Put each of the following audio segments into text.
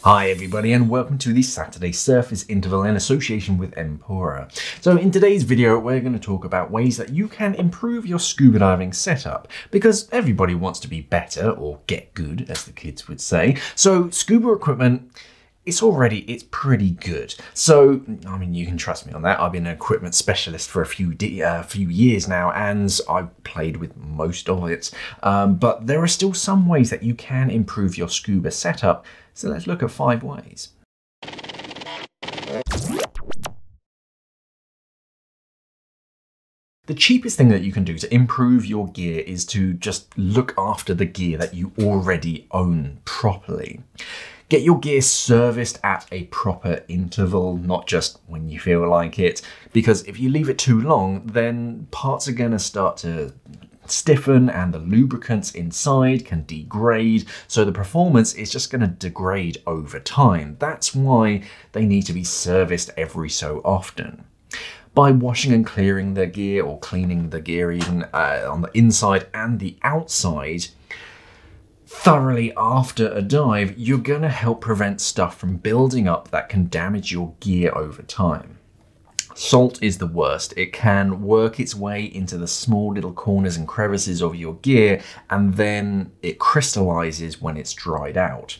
Hi everybody and welcome to the Saturday Surface Interval in association with Mpora. So in today's video we're going to talk about ways that you can improve your scuba diving setup, because everybody wants to be better, or get good as the kids would say. So scuba equipment, it's pretty good. So, I mean, you can trust me on that. I've been an equipment specialist for a few years now, and I've played with most of it. But there are still some ways that you can improve your scuba setup. So let's look at 5 ways. The cheapest thing that you can do to improve your gear is to just look after the gear that you already own properly. Get your gear serviced at a proper interval, not just when you feel like it, because if you leave it too long, then parts are going to start to stiffen and the lubricants inside can degrade, so the performance is just going to degrade over time. That's why they need to be serviced every so often. By washing and clearing the gear, or cleaning the gear even on the inside and the outside thoroughly after a dive, you're going to help prevent stuff from building up that can damage your gear over time. Salt is the worst. It can work its way into the small little corners and crevices of your gear, and then it crystallizes when it's dried out.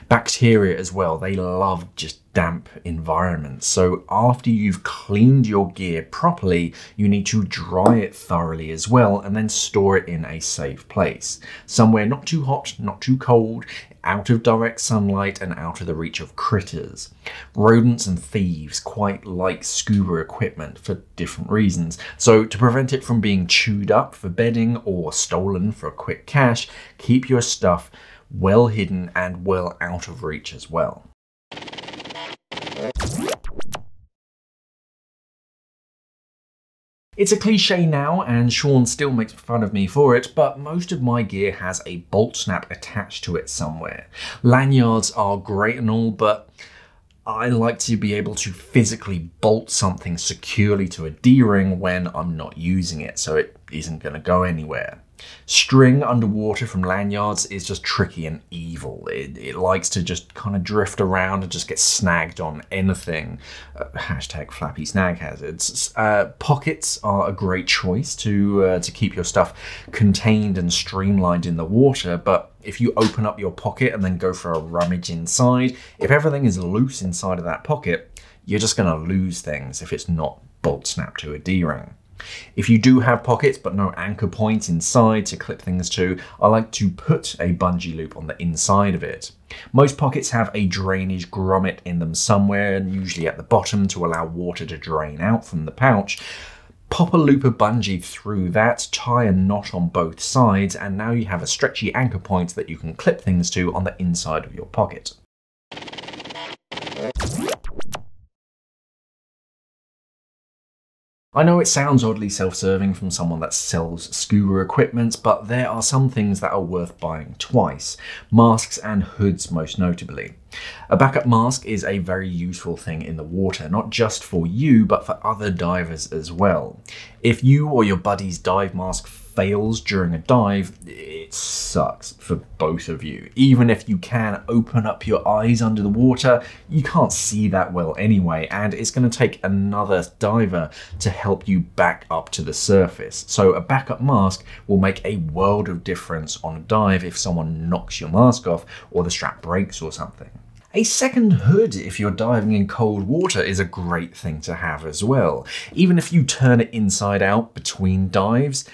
Bacteria as well, they love just damp environments. So after you've cleaned your gear properly, you need to dry it thoroughly as well, and then store it in a safe place. Somewhere not too hot, not too cold, out of direct sunlight and out of the reach of critters. Rodents and thieves quite like scuba equipment for different reasons. So to prevent it from being chewed up for bedding or stolen for quick cash, keep your stuff well hidden and well out of reach as well. It's a cliche now, and Sean still makes fun of me for it, but most of my gear has a Boltsnap attached to it somewhere. Lanyards are great and all, but I like to be able to physically bolt something securely to a D-ring when I'm not using it, so it isn't going to go anywhere. String underwater from lanyards is just tricky and evil. It likes to just kind of drift around and just get snagged on anything. Hashtag flappy snag hazards. Pockets are a great choice to keep your stuff contained and streamlined in the water, but if you open up your pocket and then go for a rummage inside, if everything is loose inside of that pocket, you're just going to lose things if it's not bolt snapped to a D-ring. If you do have pockets but no anchor point inside to clip things to, I like to put a bungee loop on the inside of it. Most pockets have a drainage grommet in them somewhere, and usually at the bottom to allow water to drain out from the pouch. Pop a loop of bungee through that, tie a knot on both sides, and now you have a stretchy anchor point that you can clip things to on the inside of your pocket. I know it sounds oddly self-serving from someone that sells scuba equipment, but there are some things that are worth buying twice. Masks and hoods most notably. A backup mask is a very useful thing in the water, not just for you, but for other divers as well. If you or your buddy's dive mask fails during a dive, it sucks for both of you. Even if you can open up your eyes under the water, you can't see that well anyway, and it's going to take another diver to help you back up to the surface. So a backup mask will make a world of difference on a dive if someone knocks your mask off or the strap breaks or something. A second hood if you're diving in cold water is a great thing to have as well. Even if you turn it inside out between dives,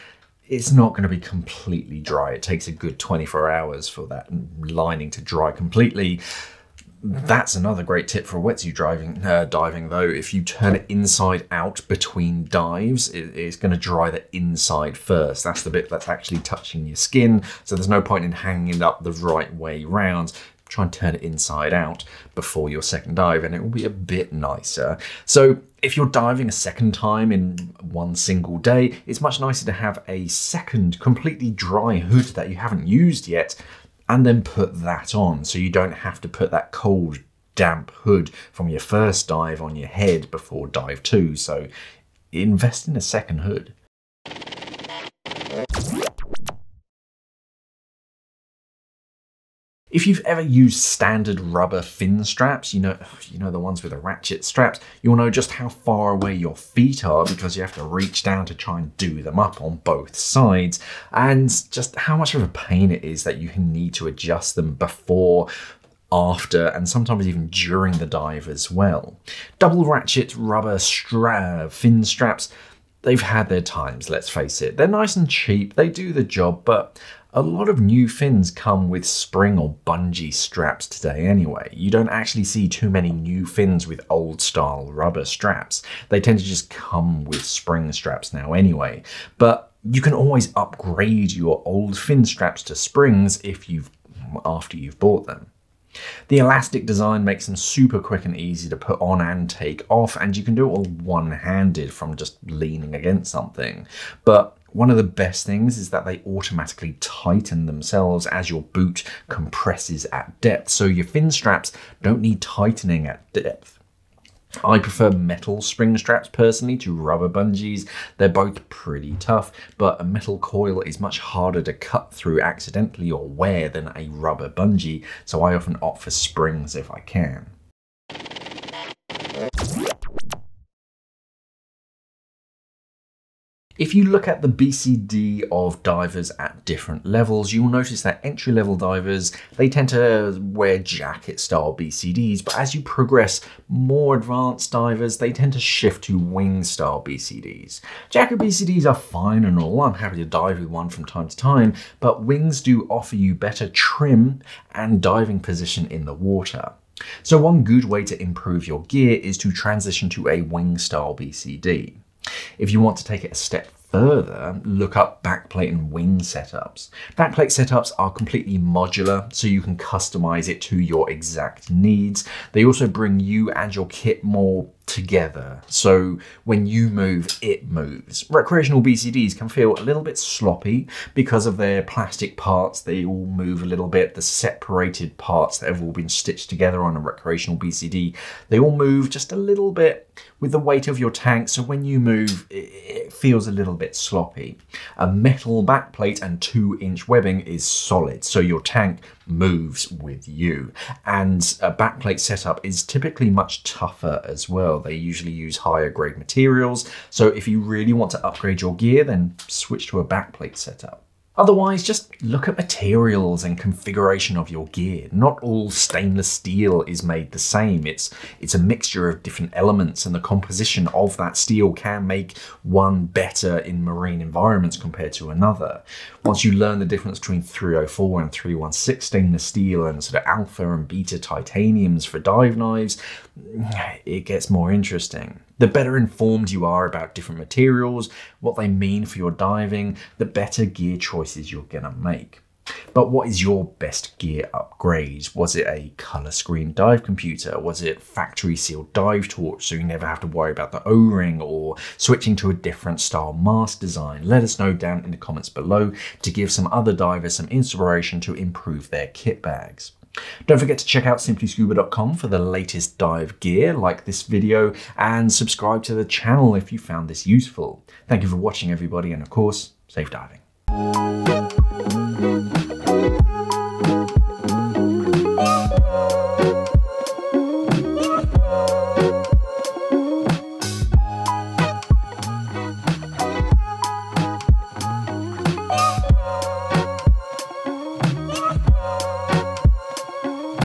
it's not going to be completely dry. It takes a good 24 hours for that lining to dry completely. That's another great tip for wetsuit diving though. If you turn it inside out between dives, it's going to dry the inside first. That's the bit that's actually touching your skin, so there's no point in hanging it up the right way round. Try and turn it inside out before your second dive and it will be a bit nicer. So if you're diving a second time in one single day, it's much nicer to have a second completely dry hood that you haven't used yet, and then put that on so you don't have to put that cold, damp hood from your first dive on your head before dive 2. So invest in a second hood. If you've ever used standard rubber fin straps, you know the ones with the ratchet straps, you'll know just how far away your feet are because you have to reach down to try and do them up on both sides, and just how much of a pain it is that you need to adjust them before, after, and sometimes even during the dive as well. Double ratchet rubber fin straps, they've had their times, let's face it. They're nice and cheap, they do the job, but a lot of new fins come with spring or bungee straps today anyway. You don't actually see too many new fins with old style rubber straps. They tend to just come with spring straps now anyway. But you can always upgrade your old fin straps to springs after you've bought them. The elastic design makes them super quick and easy to put on and take off, and you can do it all one-handed from just leaning against something. But one of the best things is that they automatically tighten themselves as your boot compresses at depth, so your fin straps don't need tightening at depth. I prefer metal spring straps personally to rubber bungees. They're both pretty tough, but a metal coil is much harder to cut through accidentally or wear than a rubber bungee, so I often opt for springs if I can. If you look at the BCD of divers at different levels, you'll notice that entry-level divers, they tend to wear jacket-style BCDs, but as you progress, more advanced divers, they tend to shift to wing-style BCDs. Jacket BCDs are fine and all, I'm happy to dive with one from time to time, but wings do offer you better trim and diving position in the water. So one good way to improve your gear is to transition to a wing-style BCD. If you want to take it a step further, look up backplate and wing setups. Backplate setups are completely modular, so you can customize it to your exact needs. They also bring you and your kit more together, so when you move, it moves. Recreational BCDs can feel a little bit sloppy because of their plastic parts. They all move a little bit. The separated parts that have all been stitched together on a recreational BCD, they all move just a little bit with the weight of your tank, so when you move, it feels a little bit sloppy. A metal backplate and 2-inch webbing is solid, so your tank moves with you. And a backplate setup is typically much tougher as well. They usually use higher grade materials, so if you really want to upgrade your gear, then switch to a backplate setup. Otherwise, just look at materials and configuration of your gear. Not all stainless steel is made the same. It's a mixture of different elements, and the composition of that steel can make one better in marine environments compared to another. Once you learn the difference between 304 and 316 stainless steel and sort of alpha and beta titaniums for dive knives, it gets more interesting. The better informed you are about different materials, what they mean for your diving, the better gear choices you're gonna make. But what is your best gear upgrade? Was it a color screen dive computer? Was it factory sealed dive torch so you never have to worry about the O-ring, or switching to a different style mask design? Let us know down in the comments below to give some other divers some inspiration to improve their kit bags. Don't forget to check out simplyscuba.com for the latest dive gear, like this video, and subscribe to the channel if you found this useful. Thank you for watching, everybody, and of course, safe diving.